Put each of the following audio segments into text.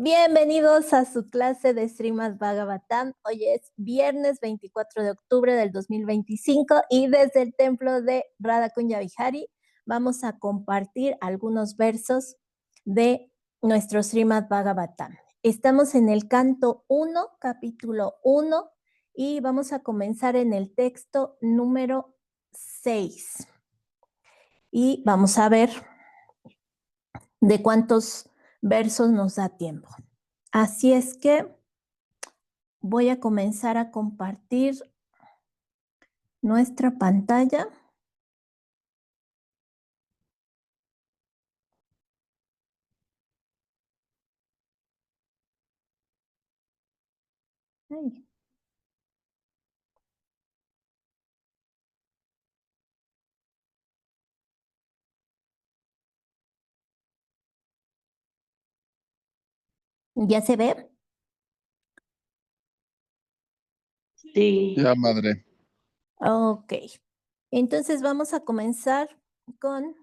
Bienvenidos a su clase de Srimad Bhagavatam. Hoy es viernes 24 de octubre del 2025 y desde el templo de Radha Kunya Vihari vamos a compartir algunos versos de nuestro Srimad Bhagavatam. Estamos en el canto 1, capítulo 1 y vamos a comenzar en el texto número 6. Y vamos a ver de cuántos versos nos da tiempo. Así es que voy a comenzar a compartir nuestra pantalla. Ay. ¿Ya se ve? Sí. Ya, madre. Ok. Entonces vamos a comenzar con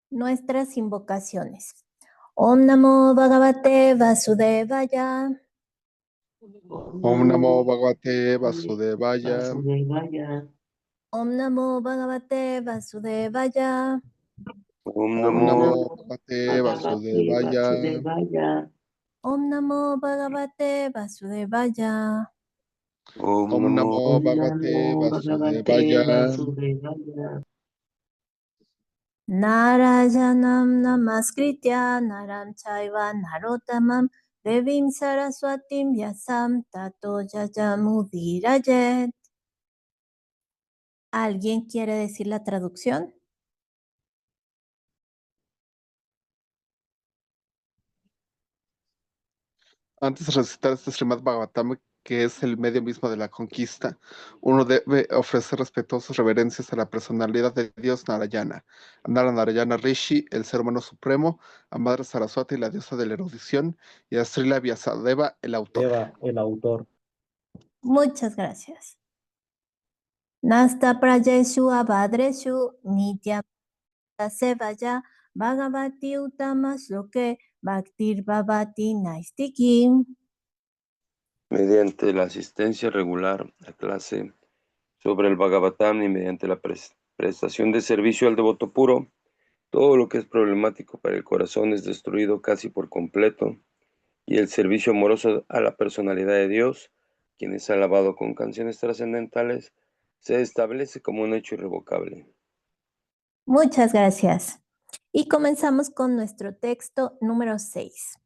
nuestras invocaciones. Om Namo Bhagavate Vasudevaya. Om Namo Bhagavate Vasudevaya. Om Namo Bhagavate Vasudevaya. Om Om Namo Namo Bhagavate Vasudevaya. Om Namo Bhagavate Vasudevaya. Om Namo Bhagavate Vasudevaya. Narayanam Namaskritya Naram Chaiva Narotamam Devim Saraswatim Vyasam Tato Yayamudirajet. ¿Alguien quiere decir la traducción? Antes de recitar este Srimad Bhagavatam, que es el medio mismo de la conquista, uno debe ofrecer respetuosas reverencias a la personalidad de Dios Narayana, a Narayana Rishi, el ser humano supremo, a Madre Saraswati, la diosa de la erudición, y a Srila Vyasadeva, el autor. Muchas gracias. Nasta Prajeshu Abhadreshu Nitya Sevaya Bhagavati Uttama Shloke Bhaktir Bhavati Naistiki. mediante la asistencia regular a clase sobre el Bhagavatam y mediante la prestación de servicio al devoto puro, todo lo que es problemático para el corazón es destruido casi por completo, y el servicio amoroso a la personalidad de Dios, quien es alabado con canciones trascendentales, se establece como un hecho irrevocable. Muchas gracias. Y comenzamos con nuestro texto número 6.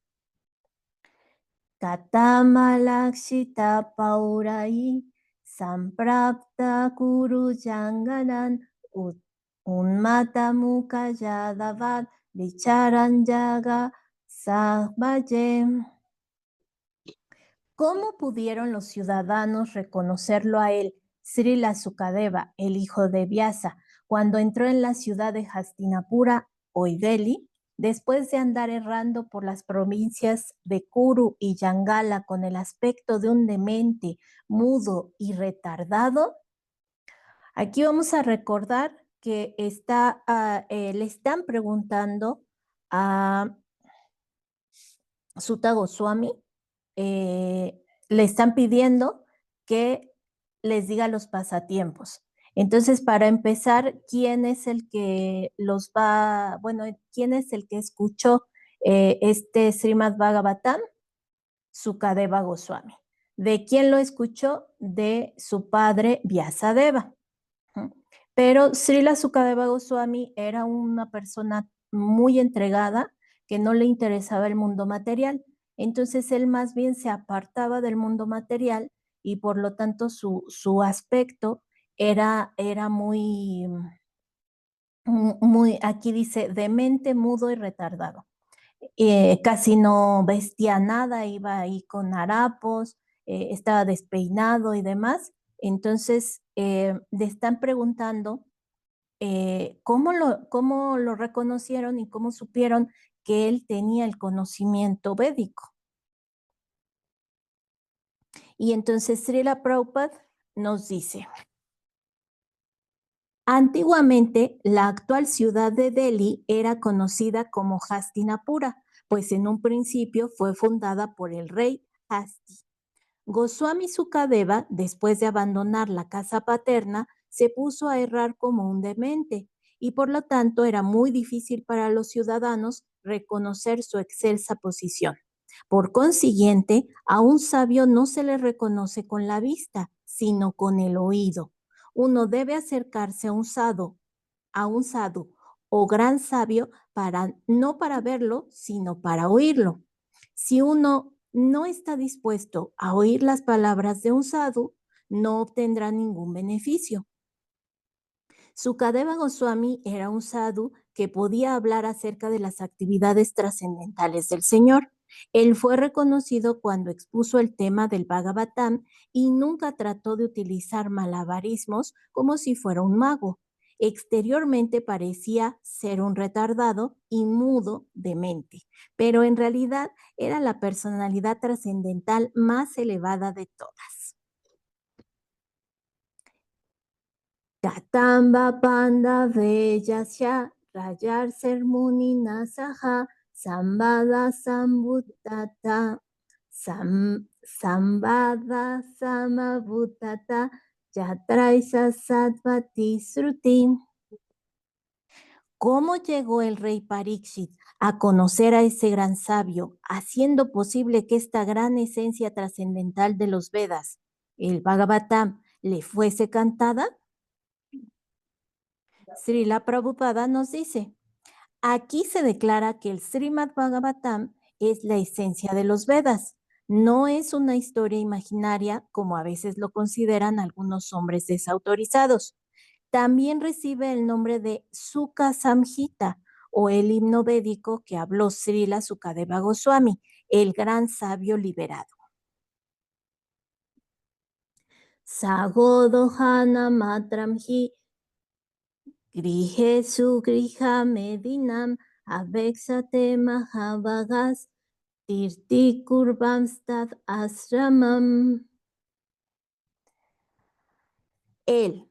Katamalakshita Paurai Samprapta Kuru Janganan Unmata Mukha Yadavad Vicharanjaga Sabhaye. ¿Cómo pudieron los ciudadanos reconocerlo a él, Srila Sukadeva, el hijo de Vyasa, cuando entró en la ciudad de Hastinapura, hoy Delhi, después de andar errando por las provincias de Kuru y Yangala con el aspecto de un demente, mudo y retardado? Aquí vamos a recordar que le están preguntando a Sutta Goswami, le están pidiendo que les diga los pasatiempos. Entonces, para empezar, ¿quién es el que quién es el que escuchó este Srimad Bhagavatam? Sukadeva Goswami. ¿De quién lo escuchó? De su padre Vyasadeva. Pero Srila Sukadeva Goswami era una persona muy entregada, que no le interesaba el mundo material. Entonces él más bien se apartaba del mundo material y por lo tanto su aspecto era muy, aquí dice, demente, mudo y retardado. Casi no vestía nada, iba ahí con harapos, estaba despeinado y demás. Entonces le están preguntando cómo lo reconocieron y cómo supieron que él tenía el conocimiento védico. Y entonces Srila Prabhupada nos dice: antiguamente, la actual ciudad de Delhi era conocida como Hastinapura pues en un principio fue fundada por el rey Asti. Goswami Sukadeva, después de abandonar la casa paterna, se puso a errar como un demente y por lo tanto era muy difícil para los ciudadanos reconocer su excelsa posición. Por consiguiente, a un sabio no se le reconoce con la vista, sino con el oído. Uno debe acercarse a un sadhu o gran sabio no para verlo, sino para oírlo. Si uno no está dispuesto a oír las palabras de un sadhu, no obtendrá ningún beneficio. Sukadeva Goswami era un sadhu que podía hablar acerca de las actividades trascendentales del Señor. Él fue reconocido cuando expuso el tema del Bhagavatam y nunca trató de utilizar malabarismos como si fuera un mago. Exteriormente parecía ser un retardado y mudo de mente, pero en realidad era la personalidad trascendental más elevada de todas. Katamba Panda Veyasya Rayar Sermuni Nasaha Sambada Sambutata Sambada Samabutata Yatraisa Satvati Sruti. ¿Cómo llegó el rey Parikshit a conocer a ese gran sabio, haciendo posible que esta gran esencia trascendental de los Vedas, el Bhagavatam, le fuese cantada? Srila Prabhupada nos dice, aquí se declara que el Srimad Bhagavatam es la esencia de los Vedas. No es una historia imaginaria como a veces lo consideran algunos hombres desautorizados. También recibe el nombre de Sukha Samhita o el himno védico que habló Srila Sukadeva Goswami, el gran sabio liberado. Sagodhana matramhi Grihe sugriha medinam avexate mahavagas tirti kurbamstad asramam. Él,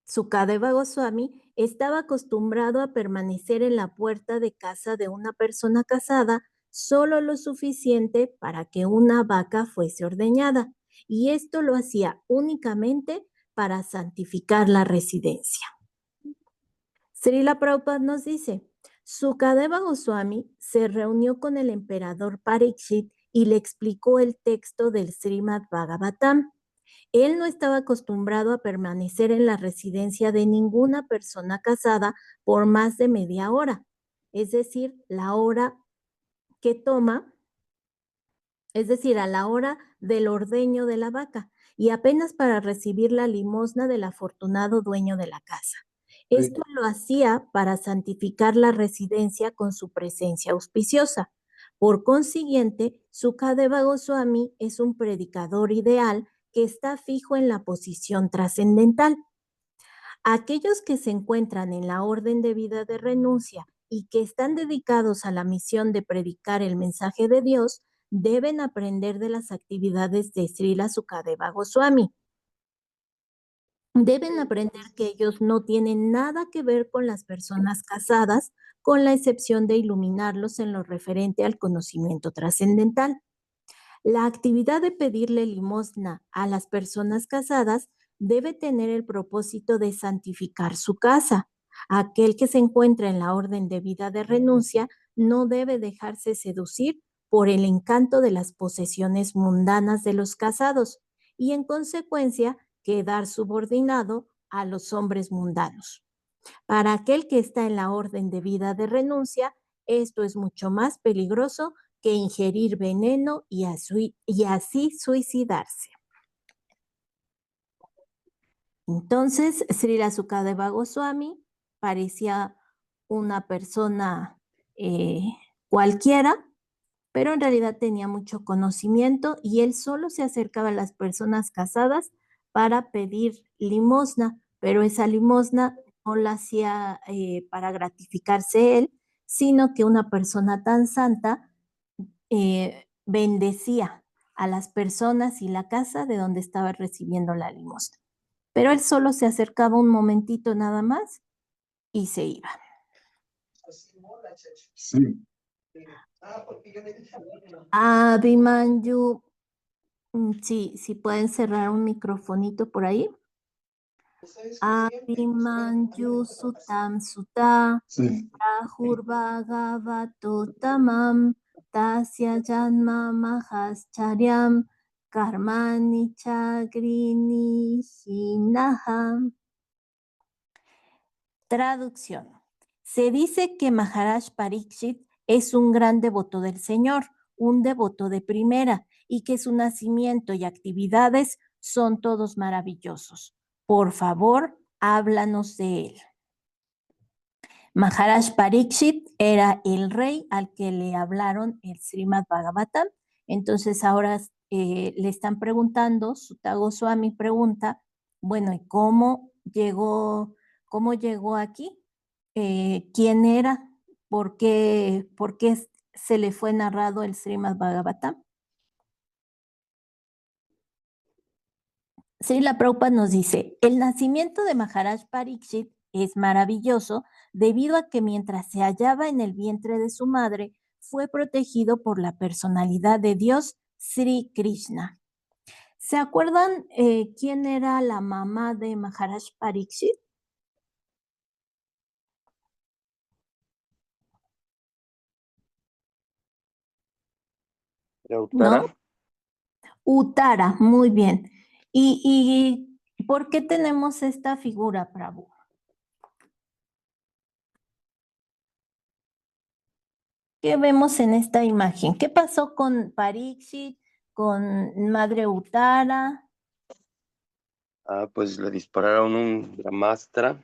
Sukadeva Goswami, estaba acostumbrado a permanecer en la puerta de casa de una persona casada solo lo suficiente para que una vaca fuese ordeñada, y esto lo hacía únicamente para santificar la residencia. Srila Prabhupada nos dice, Sukadeva Goswami se reunió con el emperador Parikshit y le explicó el texto del Srimad Bhagavatam. Él no estaba acostumbrado a permanecer en la residencia de ninguna persona casada por más de media hora, es decir, la hora que toma, es decir, a la hora del ordeño de la vaca, y apenas para recibir la limosna del afortunado dueño de la casa. Esto lo hacía para santificar la residencia con su presencia auspiciosa. Por consiguiente, Sukadeva Goswami es un predicador ideal que está fijo en la posición trascendental. Aquellos que se encuentran en la orden de vida de renuncia y que están dedicados a la misión de predicar el mensaje de Dios deben aprender de las actividades de Srila Sukadeva Goswami. Deben aprender que ellos no tienen nada que ver con las personas casadas, con la excepción de iluminarlos en lo referente al conocimiento trascendental. La actividad de pedirle limosna a las personas casadas debe tener el propósito de santificar su casa. Aquel que se encuentra en la orden de vida de renuncia no debe dejarse seducir por el encanto de las posesiones mundanas de los casados y en consecuencia quedar subordinado a los hombres mundanos. Para aquel que está en la orden de vida de renuncia, esto es mucho más peligroso que ingerir veneno y así suicidarse. Entonces, Srila Sukadeva Goswami parecía una persona cualquiera, pero en realidad tenía mucho conocimiento y él solo se acercaba a las personas casadas para pedir limosna, pero esa limosna no la hacía para gratificarse él, sino que una persona tan santa bendecía a las personas y la casa de donde estaba recibiendo la limosna. Pero él solo se acercaba un momentito nada más y se iba. Sí. Abhimanyu, sí, sí pueden cerrar un microfonito por ahí. Abhimanyu Sutam Suta Sí. Rahurvagavato Tamam Tasya Janma Mahaschariam Karmani Chagrini Hinaha. Traducción. Se dice que Maharaj Parikshit es un gran devoto del Señor, un devoto de primera, y que su nacimiento y actividades son todos maravillosos. Por favor, háblanos de él. Maharaj Parikshit era el rey al que le hablaron el Srimad Bhagavatam. Entonces ahora le están preguntando, Sutta Goswami pregunta, bueno, ¿y cómo llegó aquí? ¿Quién era? ¿Por qué se le fue narrado el Srimad Bhagavatam? Srila Prabhupada nos dice, el nacimiento de Maharaj Parikshit es maravilloso debido a que mientras se hallaba en el vientre de su madre, fue protegido por la personalidad de Dios, Sri Krishna. ¿Se acuerdan quién era la mamá de Maharaj Parikshit? Uttara. ¿No? Uttara, muy bien. ¿Y por qué tenemos esta figura, Prabhu? ¿Qué vemos en esta imagen? ¿Qué pasó con Parikshit, con Madre Uttara? Pues le dispararon un Brahmastra.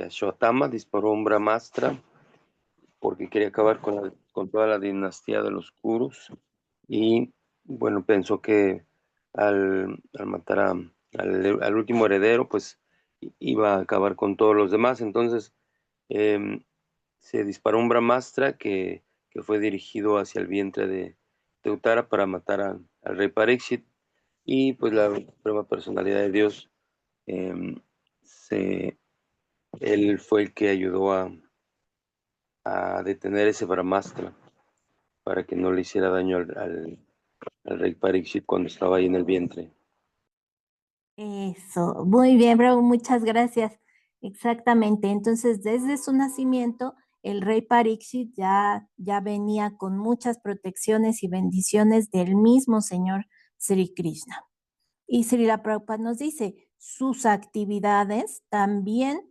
Ashwatthama disparó un Brahmastra porque quería acabar con toda la dinastía de los Kurus. Y bueno, pensó que al matar al último heredero, pues iba a acabar con todos los demás. Entonces se disparó un Brahmastra que fue dirigido hacia el vientre de Uttara para matar al rey Parikshit. Y pues la suprema personalidad de Dios, em, él fue el que ayudó a detener ese Brahmastra para que no le hiciera daño al rey Parikshit cuando estaba ahí en el vientre. Eso, muy bien, Bravo, muchas gracias. Exactamente, entonces desde su nacimiento, el rey Parikshit ya venía con muchas protecciones y bendiciones del mismo Señor Sri Krishna. Y Srila Prabhupada nos dice, sus actividades también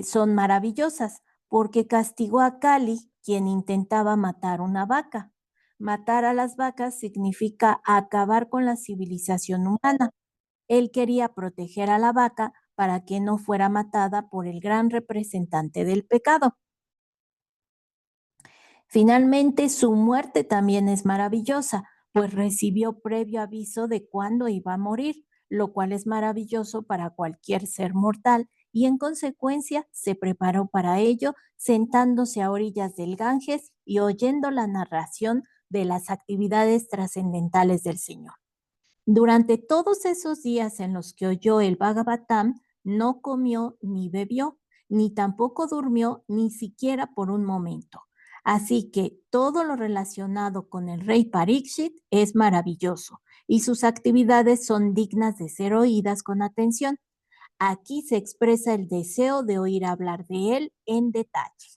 son maravillosas, porque castigó a Kali, quien intentaba matar una vaca. Matar a las vacas significa acabar con la civilización humana. Él quería proteger a la vaca para que no fuera matada por el gran representante del pecado. Finalmente, su muerte también es maravillosa, pues recibió previo aviso de cuándo iba a morir, lo cual es maravilloso para cualquier ser mortal, y en consecuencia se preparó para ello sentándose a orillas del Ganges y oyendo la narración de las actividades trascendentales del Señor. Durante todos esos días en los que oyó el Bhagavatam, no comió ni bebió, ni tampoco durmió, ni siquiera por un momento. Así que todo lo relacionado con el rey Parikshit es maravilloso y sus actividades son dignas de ser oídas con atención. Aquí se expresa el deseo de oír hablar de él en detalle.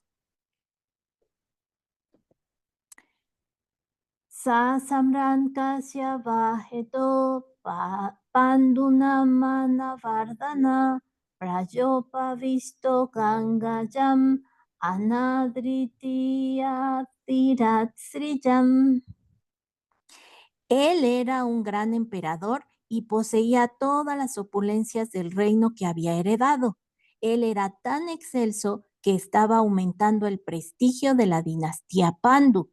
Sa samran kasya vaheto panduna manavardhana prajopa visto gangajam anadritiya tiratsrijam. Él era un gran emperador y poseía todas las opulencias del reino que había heredado. Él era tan excelso que estaba aumentando el prestigio de la dinastía Pandu.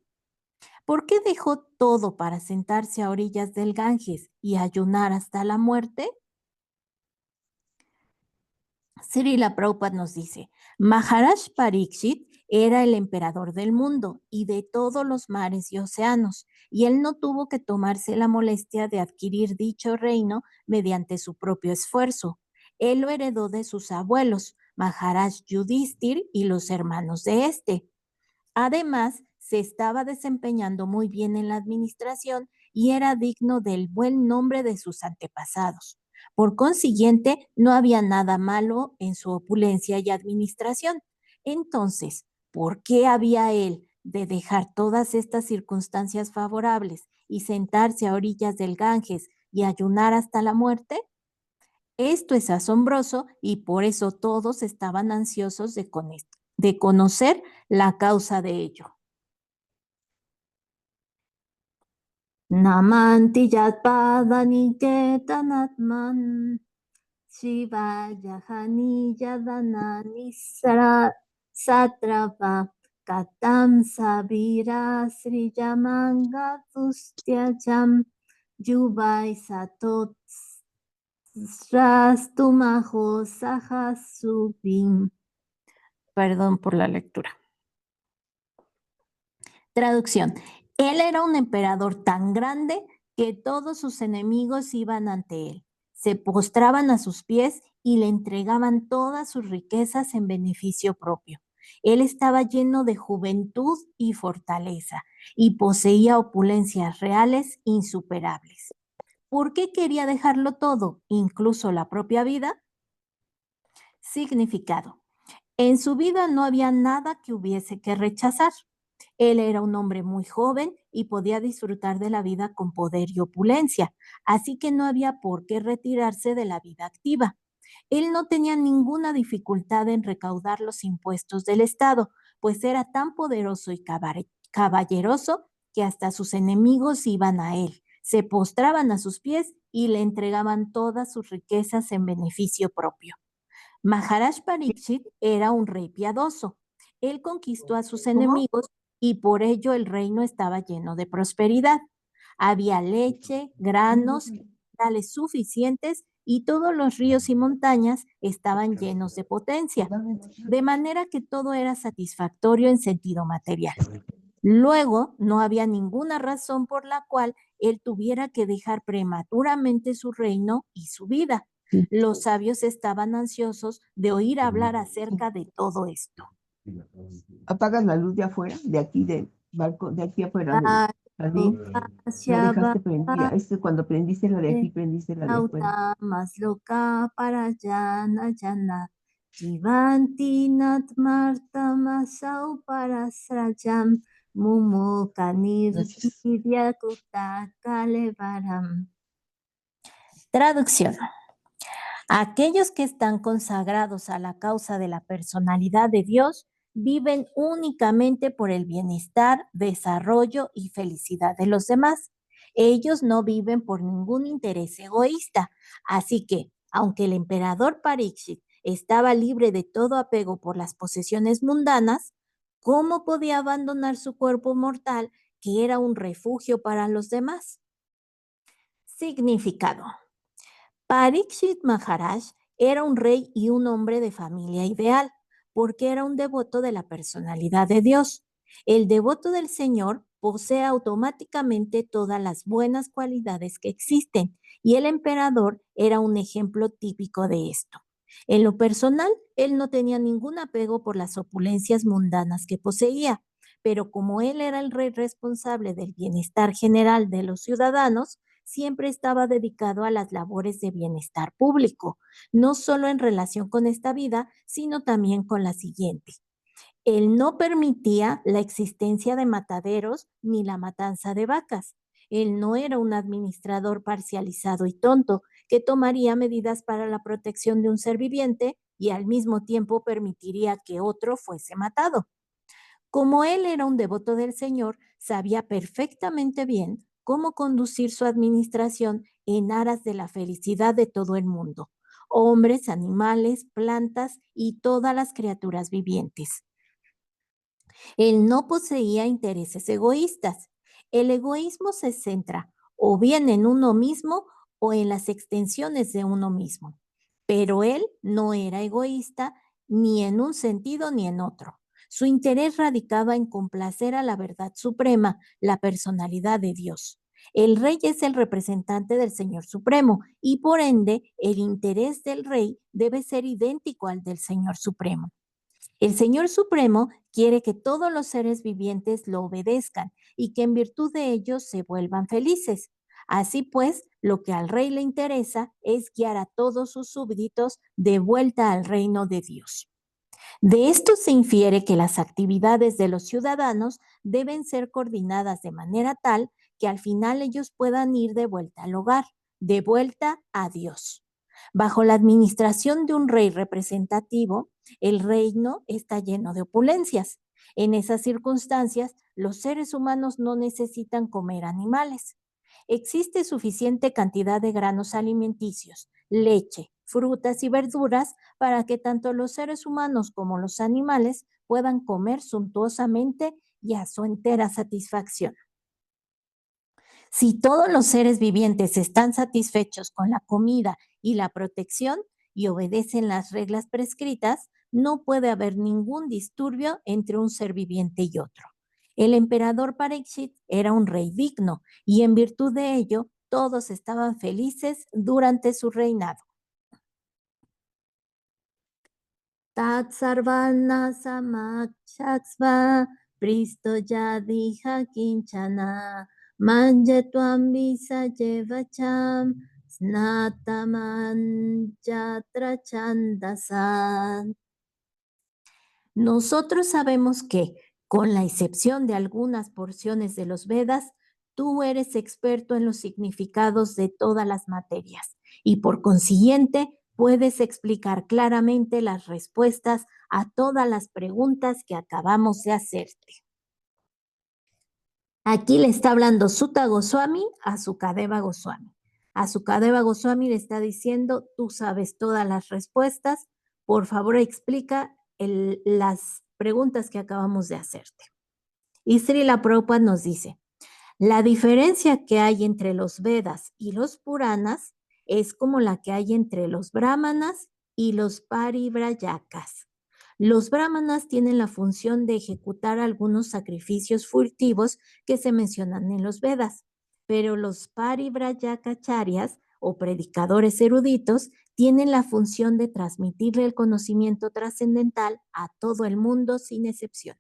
¿Por qué dejó todo para sentarse a orillas del Ganges y ayunar hasta la muerte? Srila Prabhupada nos dice, Maharaj Parikshit era el emperador del mundo y de todos los mares y océanos, y él no tuvo que tomarse la molestia de adquirir dicho reino mediante su propio esfuerzo. Él lo heredó de sus abuelos, Maharaj Yudhishthir y los hermanos de este. Además, se estaba desempeñando muy bien en la administración y era digno del buen nombre de sus antepasados. Por consiguiente, no había nada malo en su opulencia y administración. Entonces, ¿por qué había él de dejar todas estas circunstancias favorables y sentarse a orillas del Ganges y ayunar hasta la muerte? Esto es asombroso y por eso todos estaban ansiosos de conocer la causa de ello. Namanti yatpadani chetanatman Shivaya hani yadanani satrava katam sabira sriyamanga tustyacham yubai satot rastumajo sahasubim. Perdón por la lectura. Traducción. Él era un emperador tan grande que todos sus enemigos iban ante él, se postraban a sus pies y le entregaban todas sus riquezas en beneficio propio. Él estaba lleno de juventud y fortaleza y poseía opulencias reales insuperables. ¿Por qué quería dejarlo todo, incluso la propia vida? Significado. En su vida no había nada que hubiese que rechazar. Él era un hombre muy joven y podía disfrutar de la vida con poder y opulencia, así que no había por qué retirarse de la vida activa. Él no tenía ninguna dificultad en recaudar los impuestos del Estado, pues era tan poderoso y caballeroso que hasta sus enemigos iban a él, se postraban a sus pies y le entregaban todas sus riquezas en beneficio propio. Maharaj Pariksit era un rey piadoso. Él conquistó a sus enemigos y por ello el reino estaba lleno de prosperidad. Había leche, granos, minerales suficientes y todos los ríos y montañas estaban llenos de potencia, de manera que todo era satisfactorio en sentido material. Luego, no había ninguna razón por la cual él tuviera que dejar prematuramente su reino y su vida. Los sabios estaban ansiosos de oír hablar acerca de todo esto. Apagas la luz de afuera, de aquí del balcón, de aquí afuera del jardín. La dejaste prendida. Cuando prendiste la de aquí, prendiste la de afuera. Más loca para llana llana. Jivanti natmarta masau para srajam. Mumo kanir vidyakuta kalevaram. Traducción. Aquellos que están consagrados a la causa de la personalidad de Dios viven únicamente por el bienestar, desarrollo y felicidad de los demás. Ellos no viven por ningún interés egoísta. Así que, aunque el emperador Pariksit estaba libre de todo apego por las posesiones mundanas, ¿cómo podía abandonar su cuerpo mortal, que era un refugio para los demás? Significado. Pariksit Maharaj era un rey y un hombre de familia ideal, porque era un devoto de la personalidad de Dios. El devoto del Señor posee automáticamente todas las buenas cualidades que existen, y el emperador era un ejemplo típico de esto. En lo personal, él no tenía ningún apego por las opulencias mundanas que poseía, pero como él era el rey responsable del bienestar general de los ciudadanos, siempre estaba dedicado a las labores de bienestar público, no solo en relación con esta vida, sino también con la siguiente. Él no permitía la existencia de mataderos ni la matanza de vacas. Él no era un administrador parcializado y tonto que tomaría medidas para la protección de un ser viviente y al mismo tiempo permitiría que otro fuese matado. Como él era un devoto del Señor, sabía perfectamente bien cómo conducir su administración en aras de la felicidad de todo el mundo, hombres, animales, plantas y todas las criaturas vivientes. Él no poseía intereses egoístas. El egoísmo se centra o bien en uno mismo o en las extensiones de uno mismo. Pero él no era egoísta ni en un sentido ni en otro. Su interés radicaba en complacer a la verdad suprema, la personalidad de Dios. El rey es el representante del Señor Supremo y por ende el interés del rey debe ser idéntico al del Señor Supremo. El Señor Supremo quiere que todos los seres vivientes lo obedezcan y que en virtud de ello se vuelvan felices. Así pues, lo que al rey le interesa es guiar a todos sus súbditos de vuelta al reino de Dios. De esto se infiere que las actividades de los ciudadanos deben ser coordinadas de manera tal que al final ellos puedan ir de vuelta al hogar, de vuelta a Dios. Bajo la administración de un rey representativo, el reino está lleno de opulencias. En esas circunstancias, los seres humanos no necesitan comer animales. Existe suficiente cantidad de granos alimenticios, leche, frutas y verduras para que tanto los seres humanos como los animales puedan comer suntuosamente y a su entera satisfacción. Si todos los seres vivientes están satisfechos con la comida y la protección y obedecen las reglas prescritas, no puede haber ningún disturbio entre un ser viviente y otro. El emperador Parikshit era un rey digno y en virtud de ello todos estaban felices durante su reinado. Tat sarvana samakshaksva pristo yadiha kinchana manjetvam visajevacham snataman yatra chandasan. Nosotros sabemos que, con la excepción de algunas porciones de los Vedas, tú eres experto en los significados de todas las materias y por consiguiente puedes explicar claramente las respuestas a todas las preguntas que acabamos de hacerte. Aquí le está hablando Sutta Goswami a Sukadeva Goswami. A Sukadeva Goswami le está diciendo, tú sabes todas las respuestas, por favor explica las preguntas que acabamos de hacerte. Y Srila Prabhupada nos dice, la diferencia que hay entre los Vedas y los Puranas es como la que hay entre los Brahmanas y los Paribrajakas. Los Brahmanas tienen la función de ejecutar algunos sacrificios furtivos que se mencionan en los Vedas, pero los Paribrajakacharyas o predicadores eruditos tienen la función de transmitirle el conocimiento trascendental a todo el mundo sin excepción.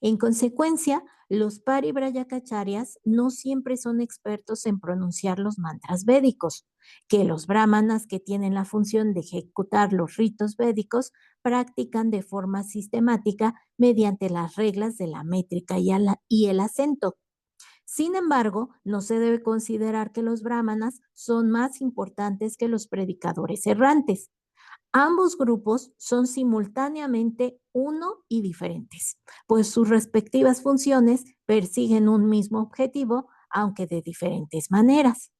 En consecuencia, los Paribrajakacharyas no siempre son expertos en pronunciar los mantras védicos, que los brahmanas que tienen la función de ejecutar los ritos védicos practican de forma sistemática mediante las reglas de la métrica y el acento. Sin embargo, no se debe considerar que los brahmanas son más importantes que los predicadores errantes. Ambos grupos son simultáneamente uno y diferentes, pues sus respectivas funciones persiguen un mismo objetivo, aunque de diferentes maneras.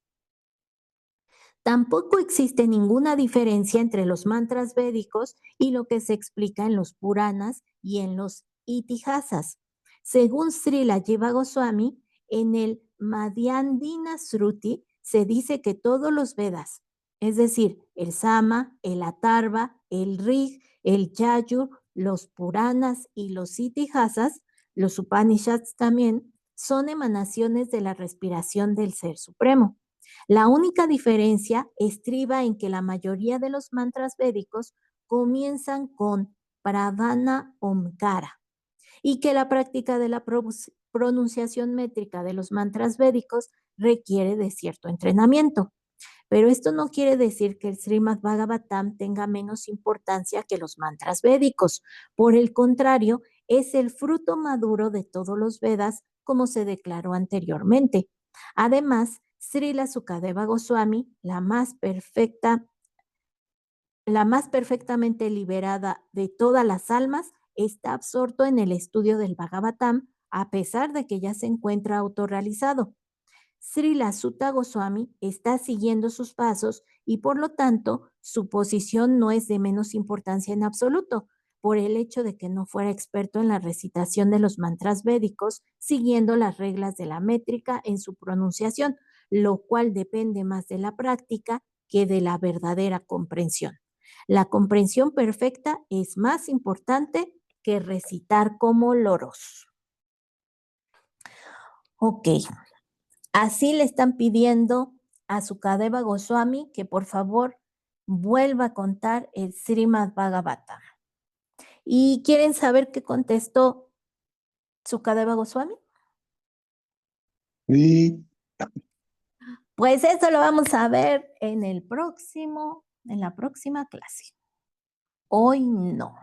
Tampoco existe ninguna diferencia entre los mantras védicos y lo que se explica en los Puranas y en los Itihasas. Según Srila Jiva Goswami, en el Madhyandina Sruti se dice que todos los Vedas, es decir, el Sama, el Atharva, el Rig, el Yajur, los Puranas y los Itihasas, los Upanishads también, son emanaciones de la respiración del Ser Supremo. La única diferencia estriba en que la mayoría de los mantras védicos comienzan con Pradhana Omkara y que la práctica de la pronunciación métrica de los mantras védicos requiere de cierto entrenamiento. Pero esto no quiere decir que el Srimad Bhagavatam tenga menos importancia que los mantras védicos. Por el contrario, es el fruto maduro de todos los Vedas, como se declaró anteriormente. Además, Srila Sukadeva Goswami, la más perfectamente liberada de todas las almas, está absorto en el estudio del Bhagavatam, a pesar de que ya se encuentra autorrealizado. Srila Sutta Goswami está siguiendo sus pasos y por lo tanto su posición no es de menos importancia en absoluto, por el hecho de que no fuera experto en la recitación de los mantras védicos, siguiendo las reglas de la métrica en su pronunciación, lo cual depende más de la práctica que de la verdadera comprensión. La comprensión perfecta es más importante que recitar como loros. Ok. Así le están pidiendo a Sukadeva Goswami que por favor vuelva a contar el Srimad Bhagavatam. ¿Y quieren saber qué contestó Sukadeva Goswami? Sí. Pues eso lo vamos a ver en la próxima clase. Hoy no.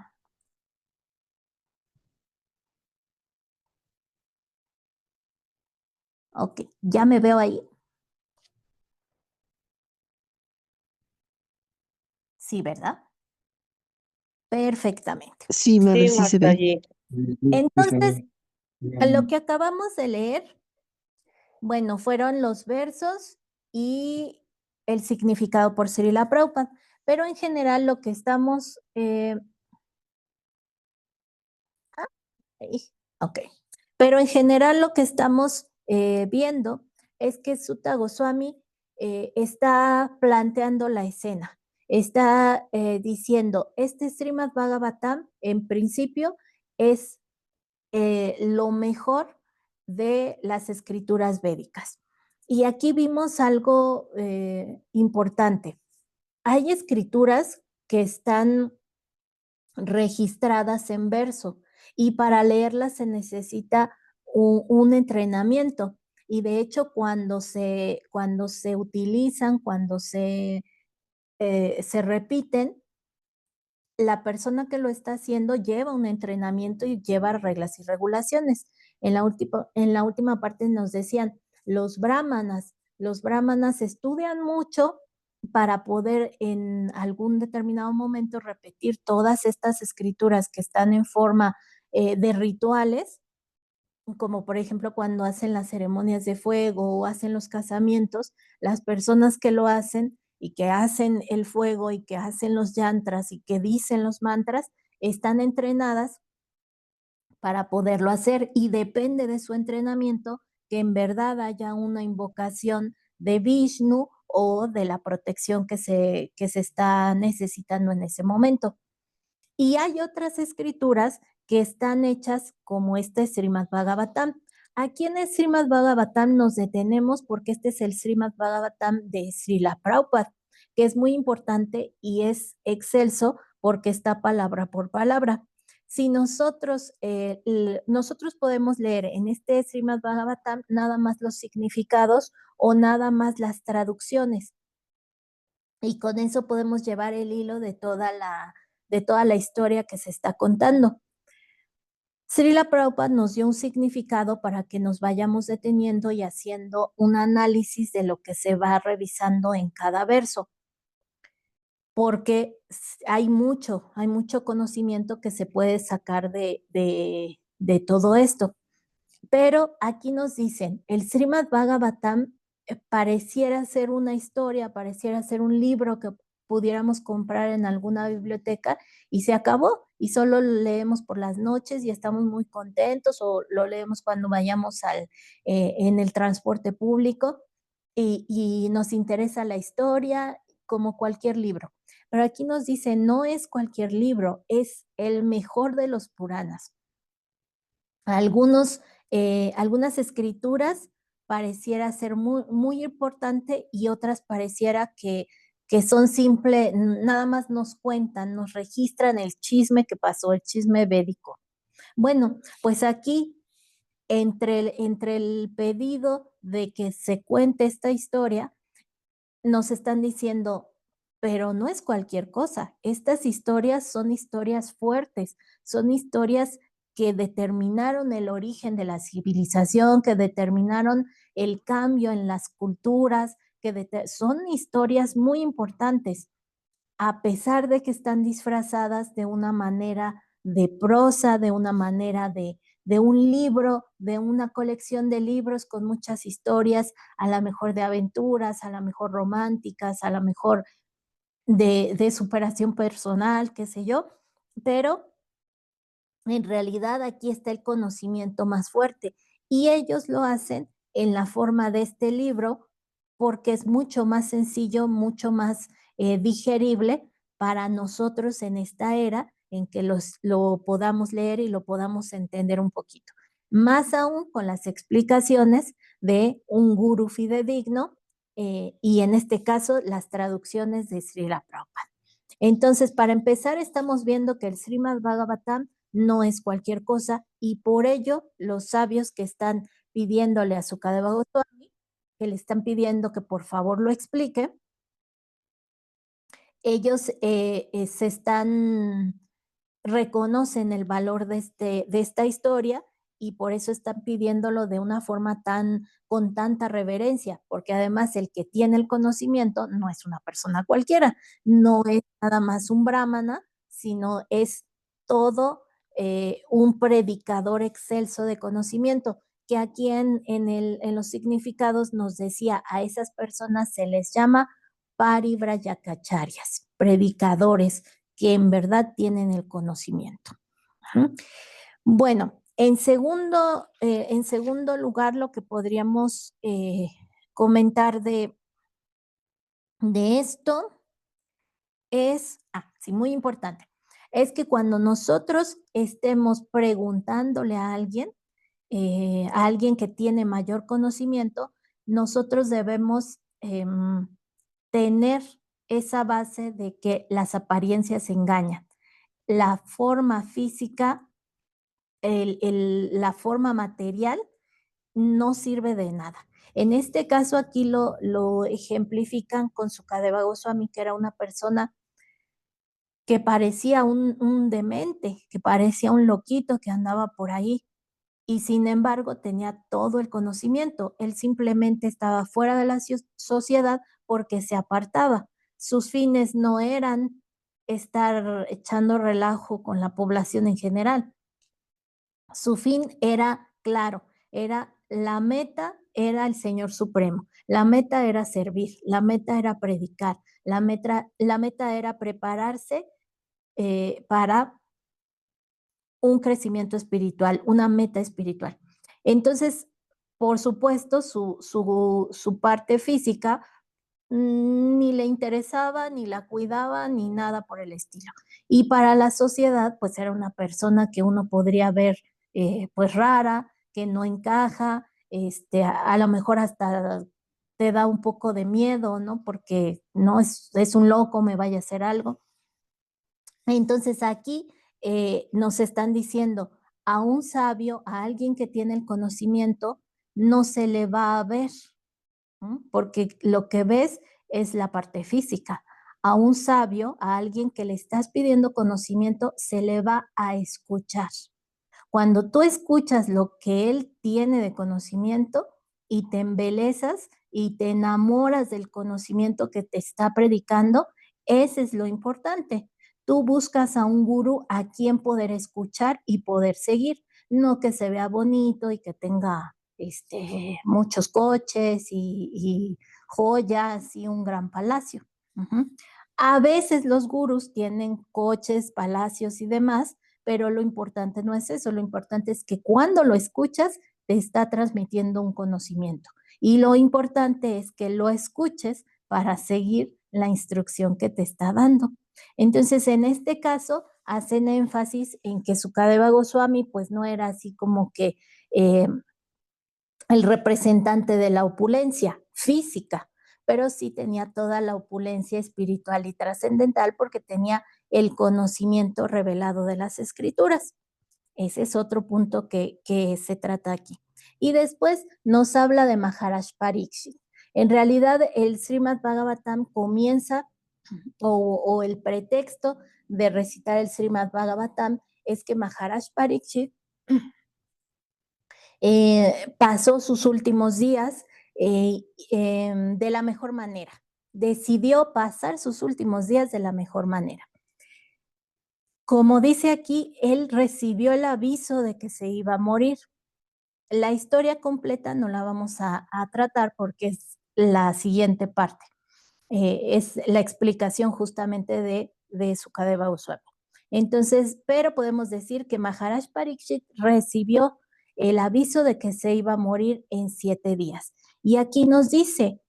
Ok, ya me veo ahí. Sí, ¿verdad? Perfectamente. Sí, Mabel, sí se ve. Entonces, lo que acabamos de leer, bueno, fueron los versos y el significado por Srila Prabhupada, pero en general lo que estamos... ok, pero en general lo que estamos viendo es que Sutta Goswami está planteando la escena, está diciendo, este Srimad Bhagavatam en principio es lo mejor de las escrituras védicas. Y aquí vimos algo importante. Hay escrituras que están registradas en verso y para leerlas se necesita un entrenamiento. Y de hecho, cuando se utilizan, cuando se repiten, la persona que lo está haciendo lleva un entrenamiento y lleva reglas y regulaciones. En la última parte nos decían, los brahmanas estudian mucho para poder en algún determinado momento repetir todas estas escrituras que están en forma de rituales, como por ejemplo cuando hacen las ceremonias de fuego o hacen los casamientos, las personas que lo hacen y que hacen el fuego y que hacen los yantras y que dicen los mantras, están entrenadas para poderlo hacer y depende de su entrenamiento que en verdad haya una invocación de Vishnu o de la protección que se está necesitando en ese momento. Y hay otras escrituras que están hechas como este Srimad Bhagavatam. Aquí en el Srimad Bhagavatam nos detenemos porque este es el Srimad Bhagavatam de Srila Prabhupada, que es muy importante y es excelso porque está palabra por palabra. Si nosotros podemos leer en este Srimad Bhagavatam nada más los significados o nada más las traducciones. Y con eso podemos llevar el hilo de toda la historia que se está contando. Srila Prabhupada nos dio un significado para que nos vayamos deteniendo y haciendo un análisis de lo que se va revisando en cada verso, porque hay mucho conocimiento que se puede sacar de todo esto. Pero aquí nos dicen, el Srimad Bhagavatam pareciera ser una historia, pareciera ser un libro que pudiéramos comprar en alguna biblioteca y se acabó y solo lo leemos por las noches y estamos muy contentos o lo leemos cuando vayamos en el transporte público y nos interesa la historia como cualquier libro. Pero aquí nos dice, no es cualquier libro, es el mejor de los Puranas. Algunas escrituras pareciera ser muy, muy importante y otras pareciera que son simple, nada más nos cuentan, nos registran el chisme que pasó, el chisme védico. Bueno, pues aquí, entre el pedido de que se cuente esta historia, nos están diciendo, pero no es cualquier cosa. Estas historias son historias fuertes, son historias que determinaron el origen de la civilización, que determinaron el cambio en las culturas, son historias muy importantes, a pesar de que están disfrazadas de una manera de prosa, de una manera de un libro, de una colección de libros con muchas historias, a lo mejor de aventuras, a lo mejor románticas, a lo mejor de superación personal, qué sé yo, pero en realidad aquí está el conocimiento más fuerte y ellos lo hacen en la forma de este libro porque es mucho más sencillo, mucho más digerible para nosotros en esta era en que lo podamos leer y lo podamos entender un poquito. más aún con las explicaciones de un gurú fidedigno y en este caso las traducciones de Srila Prabhupada. Entonces, para empezar, estamos viendo que el Srimad Bhagavatam no es cualquier cosa y por ello los sabios que están pidiéndole a Sukadeva Goswami, que le están pidiendo que por favor lo explique, ellos reconocen el valor de esta historia y por eso están pidiéndolo de una forma con tanta reverencia, porque además el que tiene el conocimiento no es una persona cualquiera, no es nada más un brahmana, sino es todo un predicador excelso de conocimiento, que aquí en los significados nos decía, a esas personas se les llama parivrayakacharyas, predicadores que en verdad tienen el conocimiento. Bueno, en segundo lugar, lo que podríamos comentar de esto es, sí, muy importante, es que cuando nosotros estemos preguntándole a alguien que tiene mayor conocimiento, nosotros debemos tener esa base de que las apariencias engañan. La forma física, la forma material no sirve de nada. En este caso aquí lo ejemplifican con Sukadeva Goswami, que era una persona que parecía un demente, que parecía un loquito que andaba por ahí y sin embargo tenía todo el conocimiento. Él simplemente estaba fuera de la sociedad porque se apartaba. Sus fines no eran estar echando relajo con la población en general. Su fin era claro, la meta era el Señor Supremo, la meta era servir, la meta era predicar, la meta era prepararse para un crecimiento espiritual, una meta espiritual. Entonces, por supuesto, su parte física ni le interesaba, ni la cuidaba, ni nada por el estilo. Y para la sociedad, pues era una persona que uno podría ver pues rara, que no encaja, a lo mejor hasta te da un poco de miedo, ¿no? Porque no es un loco, me vaya a hacer algo. Entonces aquí nos están diciendo a un sabio, a alguien que tiene el conocimiento, no se le va a ver, ¿no? Porque lo que ves es la parte física. A un sabio, a alguien que le estás pidiendo conocimiento, se le va a escuchar. Cuando tú escuchas lo que él tiene de conocimiento y te embelezas y te enamoras del conocimiento que te está predicando, ese es lo importante. Tú buscas a un gurú a quien poder escuchar y poder seguir, no que se vea bonito y que tenga muchos coches y joyas y un gran palacio. A veces los gurús tienen coches, palacios y demás, pero lo importante no es eso, lo importante es que cuando lo escuchas te está transmitiendo un conocimiento y lo importante es que lo escuches para seguir la instrucción que te está dando. Entonces, en este caso, hacen énfasis en que Sukadeva Goswami pues no era así como que el representante de la opulencia física, pero sí tenía toda la opulencia espiritual y trascendental porque tenía el conocimiento revelado de las escrituras. Ese es otro punto que se trata aquí. Y después nos habla de Maharaj Parikshit. En realidad, el Srimad Bhagavatam comienza, o el pretexto de recitar el Srimad Bhagavatam es que Maharaj Parikshit pasó sus últimos días de la mejor manera. Decidió pasar sus últimos días de la mejor manera. Como dice aquí, él recibió el aviso de que se iba a morir. La historia completa no la vamos a tratar porque es la siguiente parte. Es la explicación justamente de Sukadeva Goswami. Entonces, pero podemos decir que Maharaj Parikshit recibió el aviso de que se iba a morir en 7 días. Y aquí nos dice,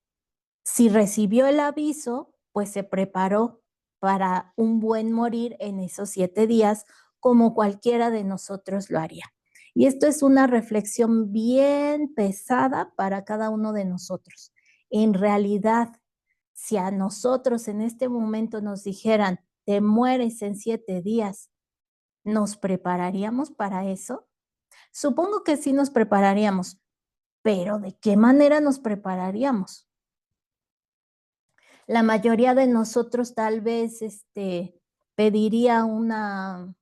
si recibió el aviso, pues se preparó para un buen morir en esos 7 días, como cualquiera de nosotros lo haría. Y esto es una reflexión bien pesada para cada uno de nosotros. En realidad, si a nosotros en este momento nos dijeran, te mueres en 7 días, ¿nos prepararíamos para eso? Supongo que sí nos prepararíamos, pero ¿de qué manera nos prepararíamos? La mayoría de nosotros tal vez pediría una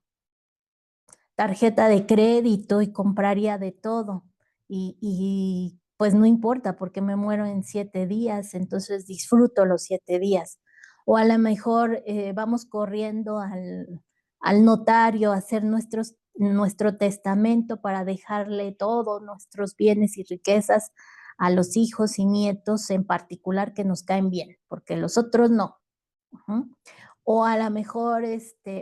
tarjeta de crédito y compraría de todo. Y pues no importa porque me muero en 7 días, entonces disfruto los 7 días. O a lo mejor vamos corriendo al notario a hacer nuestro testamento para dejarle todos nuestros bienes y riquezas a los hijos y nietos en particular que nos caen bien, porque los otros no. O a lo mejor,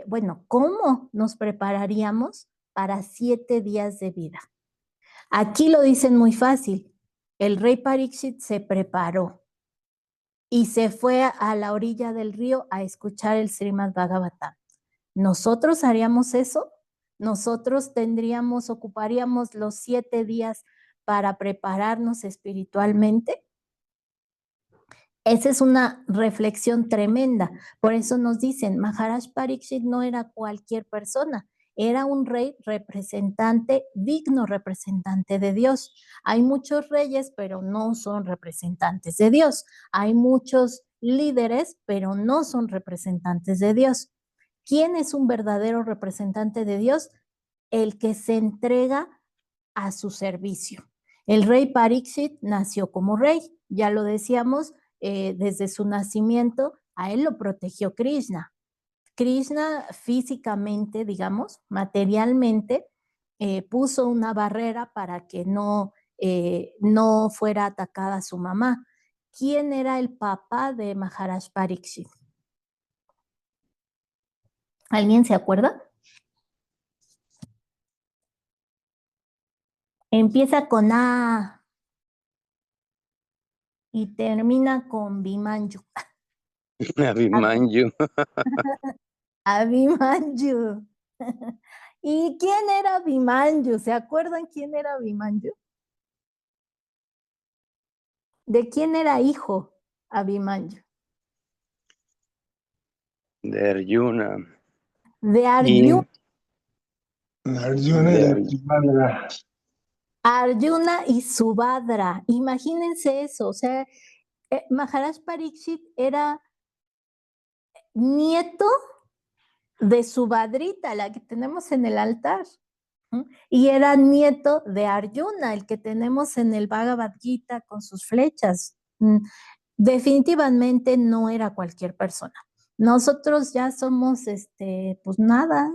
bueno, ¿cómo nos prepararíamos para 7 días de vida? Aquí lo dicen muy fácil. El rey Parikshit se preparó y se fue a la orilla del río a escuchar el Srimad Bhagavatam. ¿Nosotros haríamos eso? ¿Nosotros ocuparíamos los 7 días para prepararnos espiritualmente? Esa es una reflexión tremenda. Por eso nos dicen, Maharaj Parikshit no era cualquier persona, era un rey representante, digno representante de Dios. Hay muchos reyes, pero no son representantes de Dios. Hay muchos líderes, pero no son representantes de Dios. ¿Quién es un verdadero representante de Dios? El que se entrega a su servicio. El rey Parikshit nació como rey, ya lo decíamos, desde su nacimiento, a él lo protegió Krishna. Krishna físicamente, digamos, materialmente, puso una barrera para que no fuera atacada su mamá. ¿Quién era el papá de Maharaj Parikshit? ¿Alguien se acuerda? Empieza con A y termina con Bimanyu. Abhimanyu. Abhimanyu. ¿Y quién era Abhimanyu? ¿Se acuerdan quién era Abhimanyu? ¿De quién era hijo Abhimanyu? De Arjuna. De Arjuna. Arjuna y Subhadra. Arjuna y Subhadra. Imagínense eso. O sea, Maharaj Parikshit era nieto de Subhadrita, la que tenemos en el altar. Y era nieto de Arjuna, el que tenemos en el Bhagavad Gita con sus flechas. Definitivamente no era cualquier persona. Nosotros ya somos, pues nada,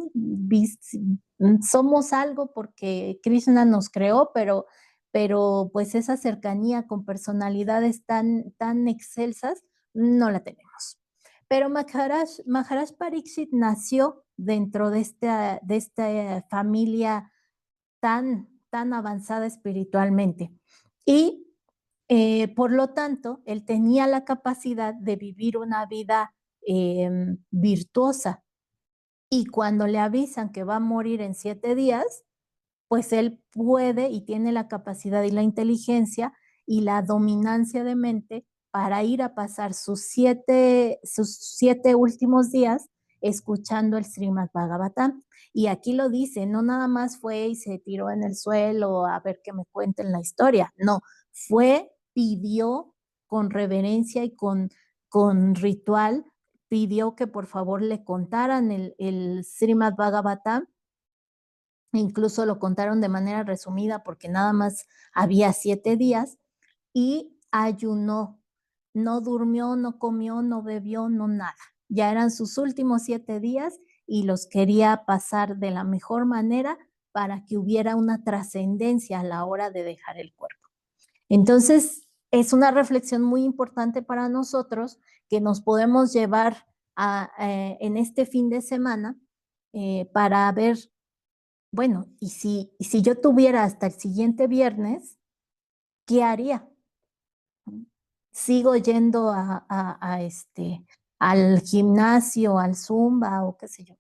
somos algo porque Krishna nos creó, pero pues esa cercanía con personalidades tan excelsas no la tenemos. Pero Maharaj Parikshit nació dentro de esta familia tan avanzada espiritualmente. Y por lo tanto, él tenía la capacidad de vivir una vida virtuosa. Y cuando le avisan que va a morir en 7 días, pues él puede y tiene la capacidad y la inteligencia y la dominancia de mente para ir a pasar sus 7 últimos días escuchando el Srimad Bhagavatam. Y aquí lo dice, no nada más fue y se tiró en el suelo a ver que me cuenten la historia, no, pidió con reverencia y con ritual, pidió que por favor le contaran el Srimad Bhagavatam. Incluso lo contaron de manera resumida porque nada más había 7 días y ayunó. No durmió, no comió, no bebió, no nada. Ya eran sus últimos 7 días y los quería pasar de la mejor manera para que hubiera una trascendencia a la hora de dejar el cuerpo. Entonces, es una reflexión muy importante para nosotros que nos podemos llevar en este fin de semana para ver, bueno, y si yo tuviera hasta el siguiente viernes, ¿qué haría? ¿Sigo yendo al gimnasio, al Zumba o qué sé yo,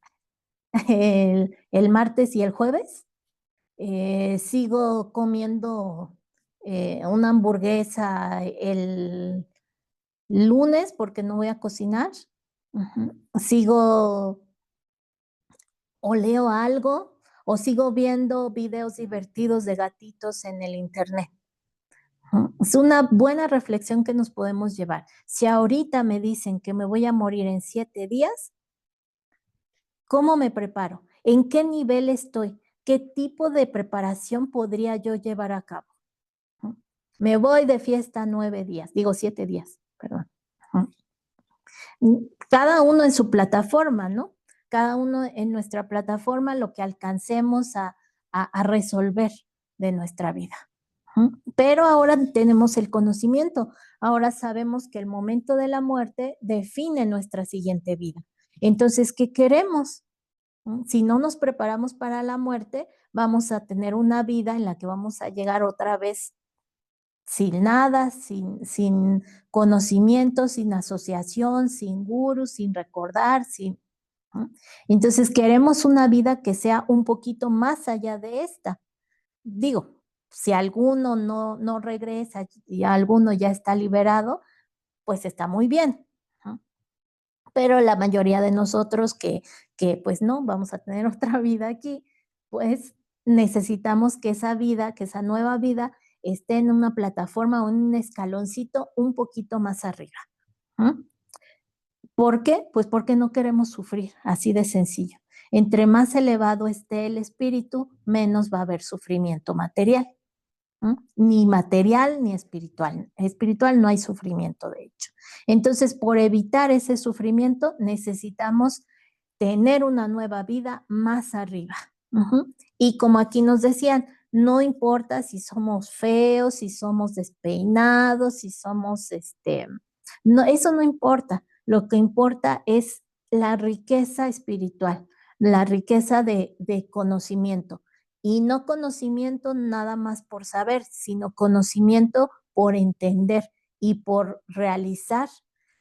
el martes y el jueves? sigo comiendo una hamburguesa el lunes porque no voy a cocinar, sigo o leo algo o sigo viendo videos divertidos de gatitos en el internet. Es una buena reflexión que nos podemos llevar. Si ahorita me dicen que me voy a morir en 7 días, ¿cómo me preparo? ¿En qué nivel estoy? ¿Qué tipo de preparación podría yo llevar a cabo? Me voy de fiesta 9 días, digo 7 días, perdón. Cada uno en su plataforma, ¿no? Cada uno en nuestra plataforma, lo que alcancemos a resolver de nuestra vida. Pero ahora tenemos el conocimiento, ahora sabemos que el momento de la muerte define nuestra siguiente vida. Entonces, ¿qué queremos? Si no nos preparamos para la muerte, vamos a tener una vida en la que vamos a llegar otra vez sin nada, sin conocimiento, sin asociación, sin gurú, sin recordar, Entonces queremos una vida que sea un poquito más allá de esta. Digo, si alguno no regresa y alguno ya está liberado, pues está muy bien. Pero la mayoría de nosotros que pues no, vamos a tener otra vida aquí, pues necesitamos que esa vida, que esa nueva vida esté en una plataforma o en un escaloncito un poquito más arriba. ¿Por qué? Pues porque no queremos sufrir, así de sencillo. Entre más elevado esté el espíritu, menos va a haber sufrimiento material. Ni material ni espiritual. Espiritual no hay sufrimiento, de hecho. Entonces, por evitar ese sufrimiento, necesitamos tener una nueva vida más arriba. Y como aquí nos decían, no importa si somos feos, si somos despeinados, si somos, no, eso no importa. Lo que importa es la riqueza espiritual, la riqueza de conocimiento. Y no conocimiento nada más por saber, sino conocimiento por entender y por realizar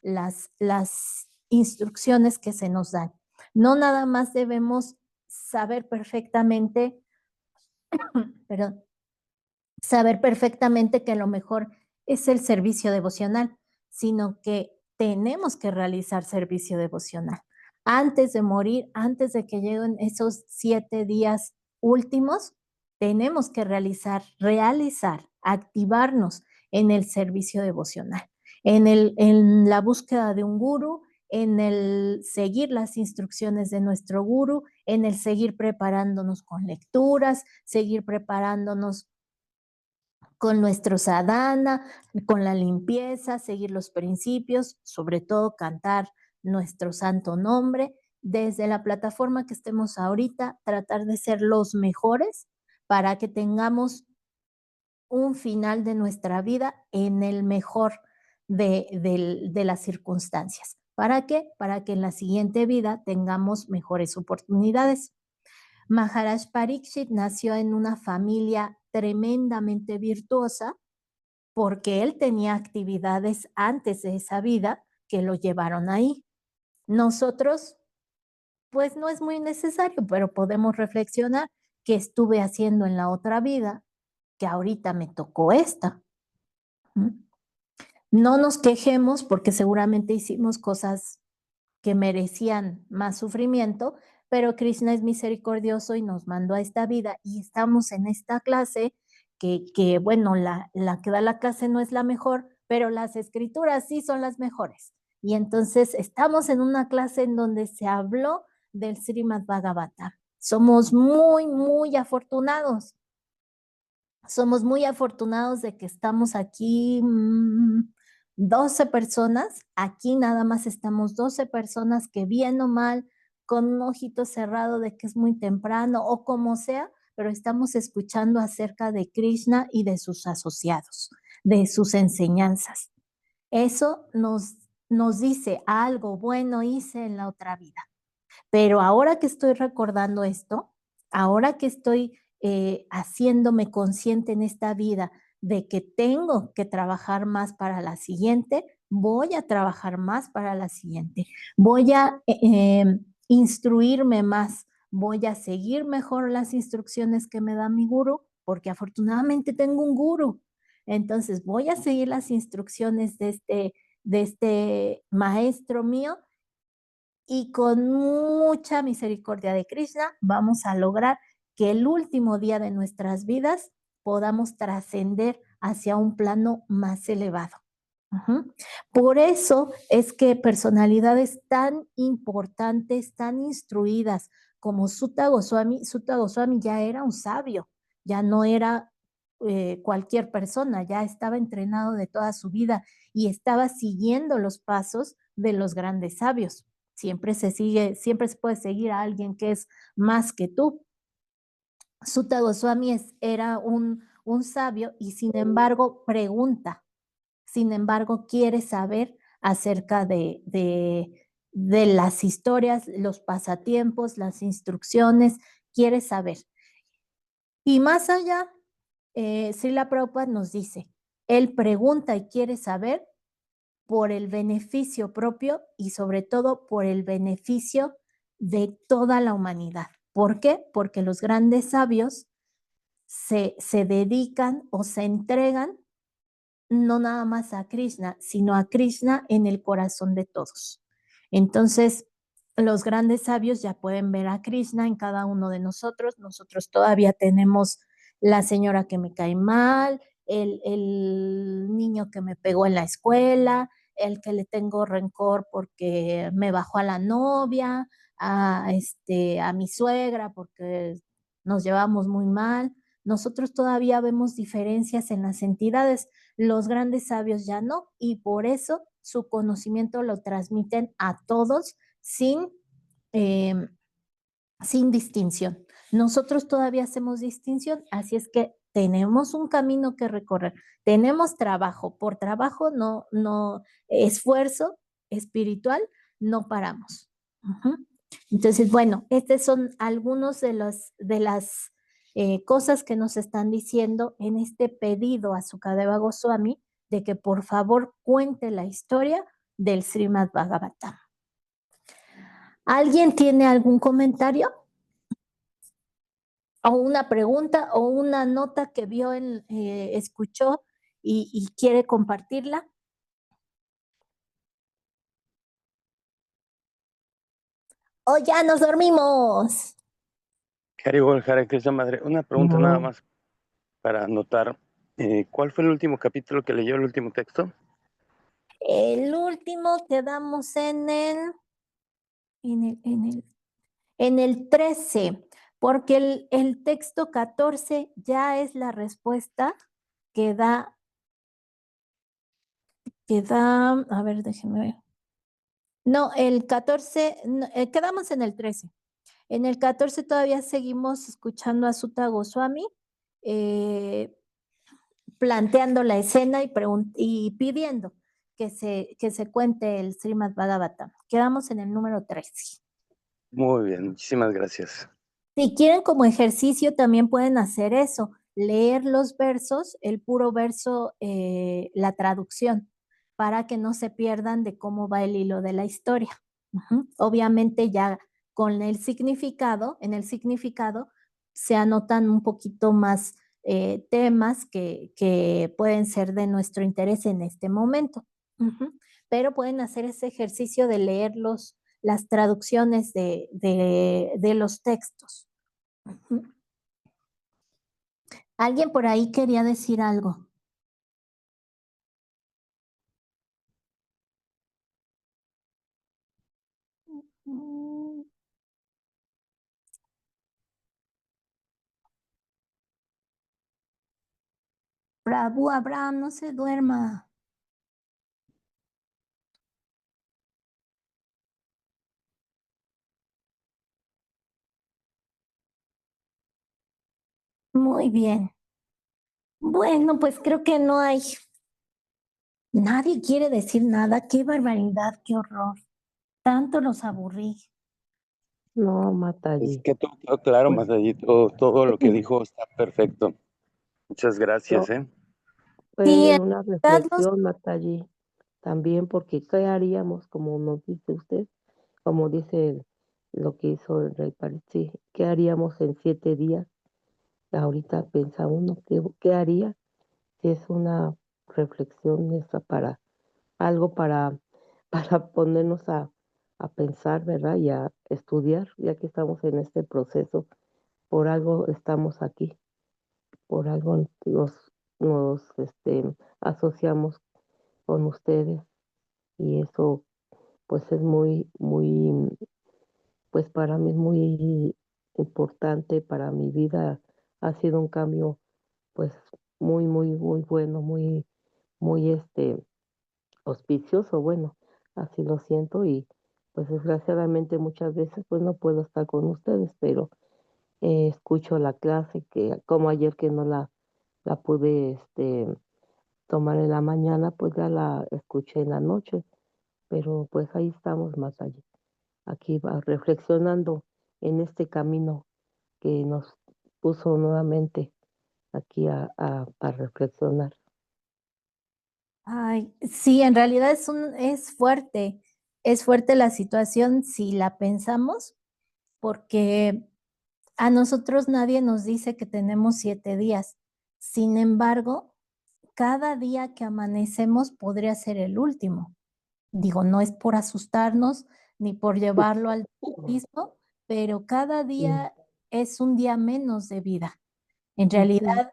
las instrucciones que se nos dan. No nada más debemos saber perfectamente, perdón, saber perfectamente que lo mejor es el servicio devocional, sino que tenemos que realizar servicio devocional. Antes de morir, antes de que lleguen esos 7 días últimos, tenemos que realizar, activarnos en el servicio devocional, en la búsqueda de un gurú, en el seguir las instrucciones de nuestro gurú, en el seguir preparándonos con lecturas, seguir preparándonos con nuestro sadhana, con la limpieza, seguir los principios, sobre todo cantar nuestro santo nombre. Desde la plataforma que estemos ahorita, tratar de ser los mejores para que tengamos un final de nuestra vida en el mejor de las circunstancias. ¿Para qué? Para que en la siguiente vida tengamos mejores oportunidades. Maharaj Pariksit nació en una familia tremendamente virtuosa porque él tenía actividades antes de esa vida que lo llevaron ahí. Nosotros, pues no es muy necesario, pero podemos reflexionar qué estuve haciendo en la otra vida que ahorita me tocó esta. No nos quejemos porque seguramente hicimos cosas que merecían más sufrimiento, pero Krishna es misericordioso y nos mandó a esta vida y estamos en esta clase que bueno, la que da la clase no es la mejor, pero las escrituras sí son las mejores. Y entonces estamos en una clase en donde se habló del Srimad Bhagavatam. Somos muy, muy afortunados. Somos muy afortunados de que estamos aquí 12 personas. Aquí nada más estamos 12 personas que bien o mal, con un ojito cerrado de que es muy temprano o como sea, pero estamos escuchando acerca de Krishna y de sus asociados, de sus enseñanzas. Eso nos dice algo bueno hice en la otra vida. Pero ahora que estoy recordando esto, ahora que estoy haciéndome consciente en esta vida de que tengo que trabajar más para la siguiente, voy a trabajar más para la siguiente. Voy a instruirme más voy a seguir mejor las instrucciones que me da mi gurú, porque afortunadamente tengo un gurú. Entonces voy a seguir las instrucciones de este maestro mío y con mucha misericordia de Krishna vamos a lograr que el último día de nuestras vidas podamos trascender hacia un plano más elevado. Por eso es que personalidades tan importantes, tan instruidas como Sutta Goswami ya era un sabio, ya no era cualquier persona, ya estaba entrenado de toda su vida y estaba siguiendo los pasos de los grandes sabios. Siempre se puede seguir a alguien que es más que tú. Sutta Goswami era un sabio y sin embargo pregunta. Sin embargo, quiere saber acerca de las historias, los pasatiempos, las instrucciones, quiere saber. Y más allá, Srila Prabhupada nos dice, él pregunta y quiere saber por el beneficio propio y sobre todo por el beneficio de toda la humanidad. ¿Por qué? Porque los grandes sabios se dedican o se entregan no nada más a Krishna, sino a Krishna en el corazón de todos. Entonces, los grandes sabios ya pueden ver a Krishna en cada uno de nosotros. Nosotros todavía tenemos la señora que me cae mal, el niño que me pegó en la escuela, el que le tengo rencor porque me bajó a la novia, a mi suegra porque nos llevamos muy mal. Nosotros todavía vemos diferencias en las entidades, los grandes sabios ya no, y por eso su conocimiento lo transmiten a todos sin distinción. Nosotros todavía hacemos distinción, así es que tenemos un camino que recorrer, tenemos trabajo, por trabajo no esfuerzo espiritual, no paramos. Entonces, bueno, estos son algunos de las cosas que nos están diciendo en este pedido a Sukadeva Goswami de que por favor cuente la historia del Srimad Bhagavatam. ¿Alguien tiene algún comentario? O una pregunta o una nota que vio, escuchó y quiere compartirla. ¡Oh, ya nos dormimos! Haribol, Hare Krishna, madre. Una pregunta nada más para anotar. ¿Cuál fue el último capítulo que leyó, el último texto? El último quedamos en el 13, porque el texto 14 ya es la respuesta que da, a ver, déjenme ver. No, el 14, quedamos en el 13. En el 14 todavía seguimos escuchando a Sutta Goswami, planteando la escena y pidiendo que se cuente el Srimad Bhagavatam. Quedamos en el número 13. Muy bien, muchísimas gracias. Si quieren como ejercicio también pueden hacer eso, leer los versos, el puro verso, la traducción, para que no se pierdan de cómo va el hilo de la historia. Obviamente ya con el significado, en el significado se anotan un poquito más temas que pueden ser de nuestro interés en este momento. Pero pueden hacer ese ejercicio de leer las traducciones de los textos. Alguien por ahí quería decir algo. Prabhu Abraham, no se duerma. Muy bien. Bueno, pues creo que no hay. Nadie quiere decir nada. Qué barbaridad, qué horror. Tanto los aburrí. No, Es Mataji. que todo quedó claro, Pues, Mataji. Todo lo que dijo está perfecto. Muchas gracias, no, Sí, fue en una realidad reflexión, Mataji, también porque ¿qué haríamos, como nos dice usted? Como dice lo que hizo el rey Parisi. ¿Qué haríamos en 7 días? Ahorita piensa uno, ¿qué haría? Si es una reflexión esa para algo para ponernos a pensar, ¿verdad? Y a estudiar, ya que estamos en este proceso. Por algo estamos aquí, por algo nos asociamos con ustedes y eso pues es muy, pues para mí es muy importante, para mi vida ha sido un cambio pues muy bueno, muy auspicioso, bueno, así lo siento y pues desgraciadamente muchas veces pues no puedo estar con ustedes, pero escucho la clase que como ayer que no la pude tomar en la mañana, pues ya la escuché en la noche, pero pues ahí estamos más allá, aquí reflexionando en este camino que nos puso nuevamente aquí a reflexionar. Ay, sí, en realidad es fuerte la situación si la pensamos, porque a nosotros nadie nos dice que tenemos 7 días. Sin embargo, cada día que amanecemos podría ser el último. Digo, no es por asustarnos ni por llevarlo al dramatismo, pero cada día es un día menos de vida. En realidad,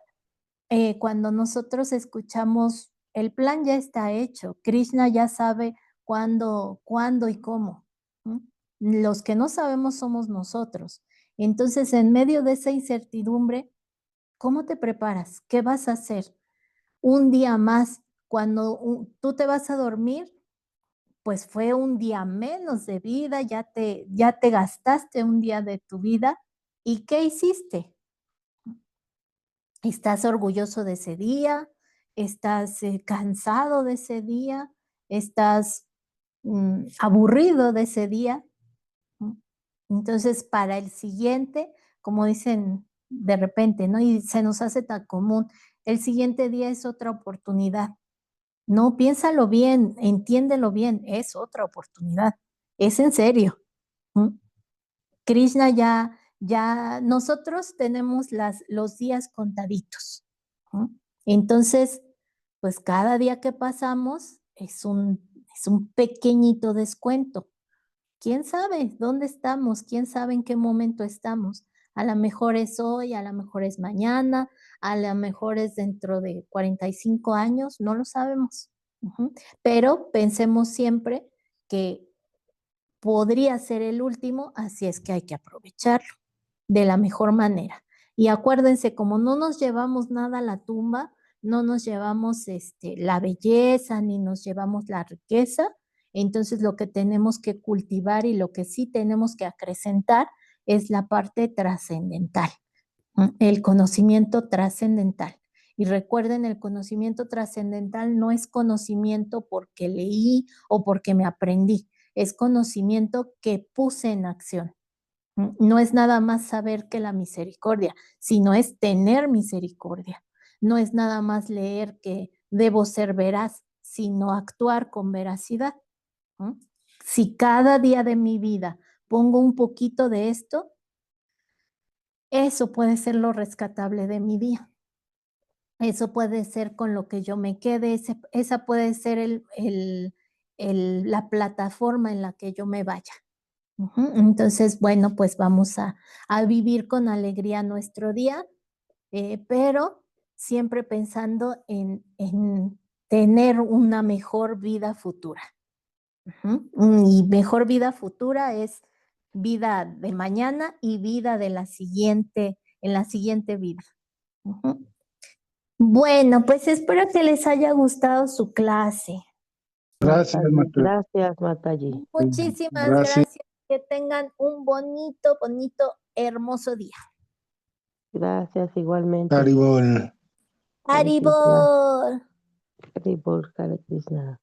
cuando nosotros escuchamos, el plan ya está hecho, Krishna ya sabe cuándo y cómo. ¿Mm? Los que no sabemos somos nosotros. Entonces, en medio de esa incertidumbre, ¿cómo te preparas? ¿Qué vas a hacer? Un día más, cuando tú te vas a dormir, pues fue un día menos de vida, ya te gastaste un día de tu vida. ¿Y qué hiciste? ¿Estás orgulloso de ese día? ¿Estás cansado de ese día? ¿Estás aburrido de ese día? Entonces, para el siguiente, como dicen de repente, ¿no? Y se nos hace tan común, el siguiente día es otra oportunidad. No, piénsalo bien, entiéndelo bien, es otra oportunidad. Es en serio. Krishna ya, nosotros tenemos los días contaditos. Entonces, pues cada día que pasamos es un pequeñito descuento. ¿Quién sabe dónde estamos? ¿Quién sabe en qué momento estamos? A lo mejor es hoy, a lo mejor es mañana, a lo mejor es dentro de 45 años, no lo sabemos. Pero pensemos siempre que podría ser el último, así es que hay que aprovecharlo de la mejor manera. Y acuérdense, como no nos llevamos nada a la tumba, no nos llevamos la belleza ni nos llevamos la riqueza, entonces lo que tenemos que cultivar y lo que sí tenemos que acrecentar es la parte trascendental, el conocimiento trascendental. Y recuerden, el conocimiento trascendental no es conocimiento porque leí o porque me aprendí, es conocimiento que puse en acción. No es nada más saber que la misericordia, sino es tener misericordia. No es nada más leer que debo ser veraz, sino actuar con veracidad. Si cada día de mi vida pongo un poquito de esto, eso puede ser lo rescatable de mi día. Eso puede ser con lo que yo me quede, esa puede ser la plataforma en la que yo me vaya. Entonces, bueno, pues vamos a vivir con alegría nuestro día, pero siempre pensando en tener una mejor vida futura. Y mejor vida futura es vida de mañana y vida de en la siguiente vida. Bueno, pues espero que les haya gustado su clase. Gracias, Mataji. Gracias, Mataji. Muchísimas gracias. Que tengan un bonito, hermoso día. Gracias, igualmente. Haribol. Haribol. Haribol, Hare Krishna.